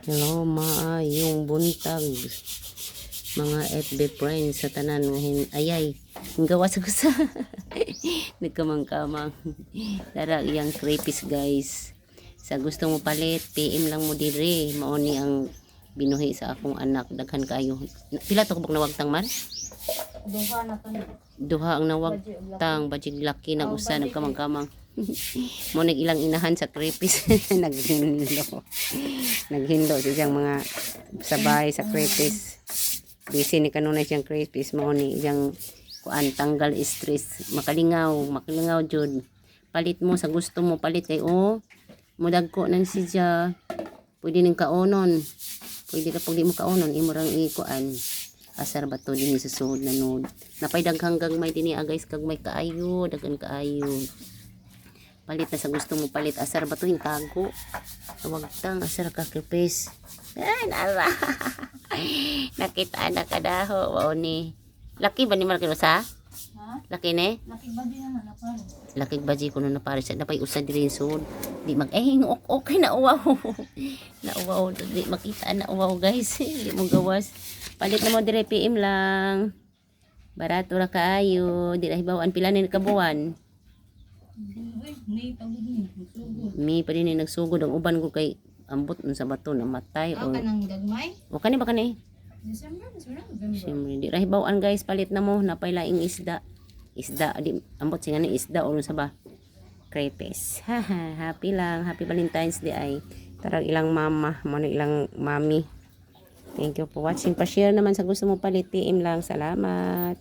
Hello, maayong buntag mga FB friends sa tanan ngayon. Ayay, ang gawas ko sa nagkamang-kamang. Dara iyang crepes guys. Sa gusto mo palit, PM lang mo dire. Mauni ang binuhi sa akong anak. Daghan kayo. Pila to kubog nawagtang man? Duha na to. Duha ang nawagtang. Bajig laki na usa nagkamang-kamang. Mo nag ilang inahan sa crepes. Naghinlo. Naghinlo sa siyang mga sabay sa crepes. Busy ni kanunay siyang crepes. Mo ni siyang kuan tanggal stress. Makalingaw jud. Palit mo sa gusto mo palit kay mudagko nang siya. Pwede ning kaonon. Pwede ra pag di mo kaonon imo rang ikuan. Asar ba to din sa suod na nod. Napay daghang gagmay dinhi guys kag may kaayo, daghan kaayo. Palit na sa gusto mo palit. Asar ba to yung tago? Wagtang asar ka krepes. Ay, nara. Nakita na kadaho. Wow ni. Laki ba ni Marquero sa? Ha? Laki ne? Laki ba din naman na pare? Laki baji ko na pares. Napay usad din sud. Di okay na uwaw. Na uwaw. Di makita na uwaw guys. Di mo gawas. Palit na mo dire PM lang. Barato ra kaayo. Di ra hibawaan pila ni kabuan. Mi pa din nagsugod ang uban ko kay ambot sa bato na matay Ka nang gagmay? o kani ba kani December, November. siyempre di ra hibawaan guys palit na mo napay laing isda di ambot singa ni isda o sa ba crepes haha happy lang happy Valentine's Day ay tarag ilang mama mo na ilang mami. Thank you for watching. Pa-share naman sa gusto mo palit PM lang. Salamat.